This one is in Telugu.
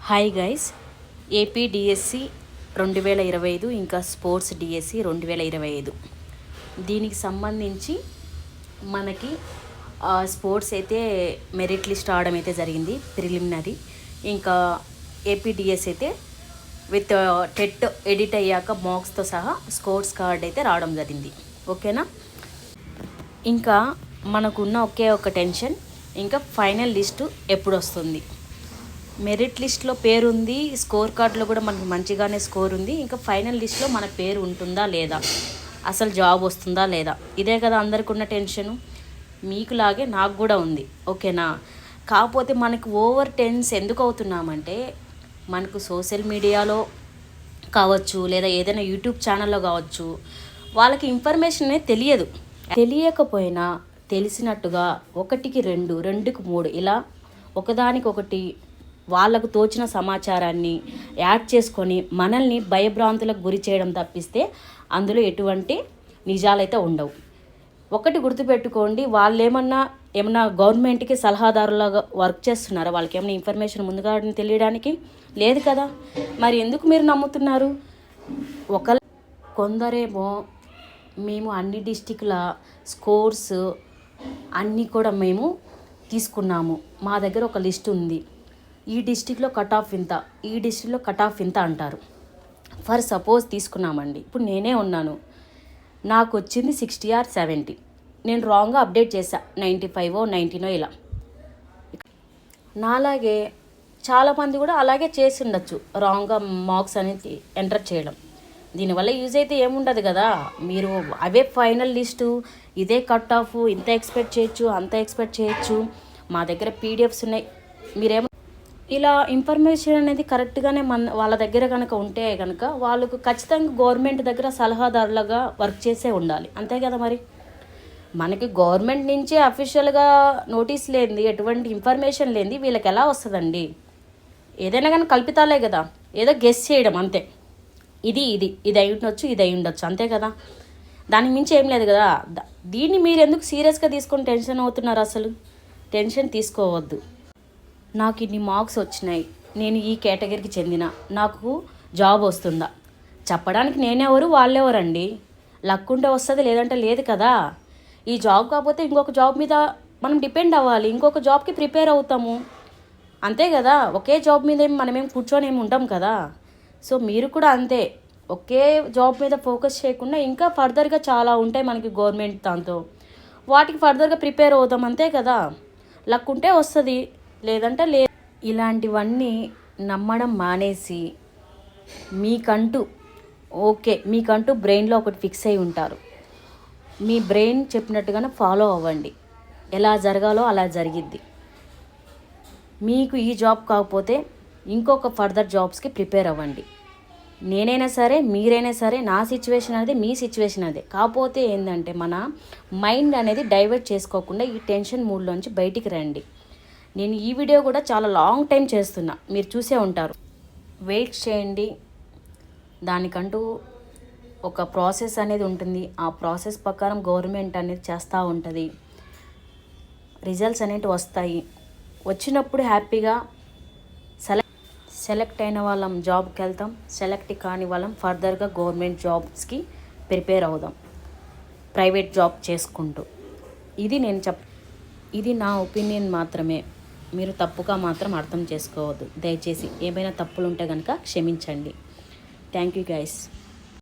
హాయ్ గైస్, ఏపీ డిఎస్సి 2025 ఇంకా స్పోర్ట్స్ డిఎస్సి 2025 దీనికి సంబంధించి మనకి స్పోర్ట్స్ అయితే మెరిట్ లిస్ట్ రావడం అయితే జరిగింది ప్రిలిమినరీ. ఇంకా ఏపీ డిఎస్సి అయితే విత్ టెట్ ఎడిట్ అయ్యాక మార్క్స్తో సహా స్కోర్స్ కార్డ్ అయితే రావడం జరిగింది. ఓకేనా? ఇంకా మనకున్న ఒకే ఒక టెన్షన్, ఇంకా ఫైనల్ లిస్టు ఎప్పుడు వస్తుంది. మెరిట్ లిస్ట్లో పేరు ఉంది, స్కోర్ కార్డులో కూడా మనకి మంచిగానే స్కోర్ ఉంది. ఇంకా ఫైనల్ లిస్ట్లో మన పేరు ఉంటుందా లేదా, అసలు జాబ్ వస్తుందా లేదా, ఇదే కదా అందరికి ఉన్న టెన్షను. మీకులాగే నాకు కూడా ఉంది. ఓకేనా? కాకపోతే మనకు ఓవర్ టెన్స్ ఎందుకు అవుతున్నామంటే, మనకు సోషల్ మీడియాలో కావచ్చు లేదా ఏదైనా యూట్యూబ్ ఛానల్లో కావచ్చు, వాళ్ళకి ఇన్ఫర్మేషన్ అనేది తెలియదు. తెలియకపోయినా తెలిసినట్టుగా 1కి 2, 2కి 3 ఇలా ఒకదానికొకటి వాళ్ళకు తోచిన సమాచారాన్ని యాడ్ చేసుకొని మనల్ని భయభ్రాంతులకు గురి చేయడం తప్పిస్తే అందులో ఎటువంటి నిజాలైతే ఉండవు. ఒకటి గుర్తుపెట్టుకోండి, వాళ్ళు ఏమన్నా గవర్నమెంట్కి సలహాదారులాగా వర్క్ చేస్తున్నారా? వాళ్ళకి ఏమైనా ఇన్ఫర్మేషన్ ముందుగా తెలియడానికి లేదు కదా. మరి ఎందుకు మీరు నమ్ముతున్నారు? కొందరేమో మేము అన్ని డిస్టిక్ల స్కోర్స్ అన్నీ కూడా మేము తీసుకున్నాము, మా దగ్గర ఒక లిస్ట్ ఉంది, ఈ డిస్టిక్లో కట్ ఆఫ్ ఇంత, ఈ డిస్టిక్లో కట్ ఆఫ్ ఇంత అంటారు. ఫర్ సపోజ్ తీసుకున్నామండి, ఇప్పుడు నేనే ఉన్నాను, నాకు వచ్చింది 60 or 70, నేను రాంగ్గా అప్డేట్ చేశా 95 19 ఇలా. నాలాగే చాలామంది కూడా అలాగే చేసి ఉండొచ్చు, రాంగ్గా మార్క్స్ అనేది ఎంటర్ చేయడం. దీనివల్ల యూజ్ అయితే ఏముండదు కదా. మీరు అవే ఫైనల్ లిస్టు, ఇదే కట్ ఆఫ్, ఇంత ఎక్స్పెక్ట్ చేయొచ్చు, అంత ఎక్స్పెక్ట్ చేయొచ్చు, మా దగ్గర పీడిఎఫ్స్ ఉన్నాయి. మీరేమో ఇలా ఇన్ఫర్మేషన్ అనేది కరెక్ట్గానే వాళ్ళ దగ్గర కనుక ఉంటే కనుక వాళ్ళకు ఖచ్చితంగా గవర్నమెంట్ దగ్గర సలహాదారులుగా వర్క్ చేసే ఉండాలి. అంతే కదా. మరి మనకి గవర్నమెంట్ నుంచే అఫీషియల్గా నోటీస్ లేనిది, ఎటువంటి ఇన్ఫర్మేషన్ లేనిది వీళ్ళకి ఎలా వస్తుందండి? ఏదైనా కానీ కల్పితాలే కదా, ఏదో గెస్ చేయడం అంతే. ఇది అయి ఉండొచ్చు, ఇది అయి ఉండొచ్చు, అంతే కదా. దానికి మించి ఏం లేదు కదా. దీన్ని మీరు ఎందుకు సీరియస్గా తీసుకొని టెన్షన్ అవుతున్నారు? అసలు టెన్షన్ తీసుకోవద్దు. నాకు ఇన్ని మార్క్స్ వచ్చినాయి, నేను ఈ కేటగిరీకి చెందిన, నాకు జాబ్ వస్తుందా చెప్పడానికి నేనెవరు, వాళ్ళెవరండి? లక్ ఉంటే వస్తుంది, లేదంటే లేదు కదా. ఈ జాబ్ కాకపోతే ఇంకొక జాబ్ మీద మనం డిపెండ్ అవ్వాలి, ఇంకొక జాబ్కి ప్రిపేర్ అవుతాము, అంతే కదా. ఒకే జాబ్ మీద మనమేం కూర్చొని ఏమి ఉంటాం కదా. సో మీరు కూడా అంతే, ఒకే జాబ్ మీద ఫోకస్ చేయకుండా ఇంకా ఫర్దర్గా చాలా ఉంటాయి మనకి గవర్నమెంట్ దాంతో, వాటికి ఫర్దర్గా ప్రిపేర్ అవుతాం, అంతే కదా. లక్ ఉంటే వస్తుంది, లేదంటే లేదు. ఇలాంటివన్నీ నమ్మడం మానేసి మీకంటూ బ్రెయిన్లో ఒకటి ఫిక్స్ అయి ఉంటారు. మీ బ్రెయిన్ చెప్పినట్టుగానే ఫాలో అవ్వండి, ఎలా జరగాలో అలా జరిగిద్ది. మీకు ఈ జాబ్ కాకపోతే ఇంకొక ఫర్దర్ జాబ్స్కి ప్రిపేర్ అవ్వండి. నేనైనా సరే, మీరైనా సరే, నా సిచ్యువేషన్ అనేది మీ సిచ్యువేషన్ అదే. కాకపోతే ఏంటంటే మన మైండ్ అనేది డైవర్ట్ చేసుకోకుండా ఈ టెన్షన్ మూడ్లోంచి బయటికి రండి. నేను ఈ వీడియో కూడా చాలా లాంగ్ టైం చేస్తున్నా, మీరు చూసే ఉంటారు. వెయిట్ చేయండి, దానికంటూ ఒక ప్రాసెస్ అనేది ఉంటుంది. ఆ ప్రాసెస్ ప్రకారం గవర్నమెంట్ అనేది చేస్తూ ఉంటుంది, రిజల్ట్స్ అనేవి వస్తాయి. వచ్చినప్పుడు హ్యాపీగా సెలెక్ట్ అయిన వాళ్ళం జాబ్కి వెళ్తాం, సెలెక్ట్ కాని వాళ్ళం ఫర్దర్గా గవర్నమెంట్ జాబ్స్కి ప్రిపేర్ అవుదాం, ప్రైవేట్ జాబ్ చేసుకుంటూ. ఇది నా ఒపీనియన్ మాత్రమే, మీరు తప్పుగా మాత్రం అర్థం చేసుకోవద్దు దయచేసి. ఏమైనా తప్పులు ఉంటే కనుక క్షమించండి. Thank you guys.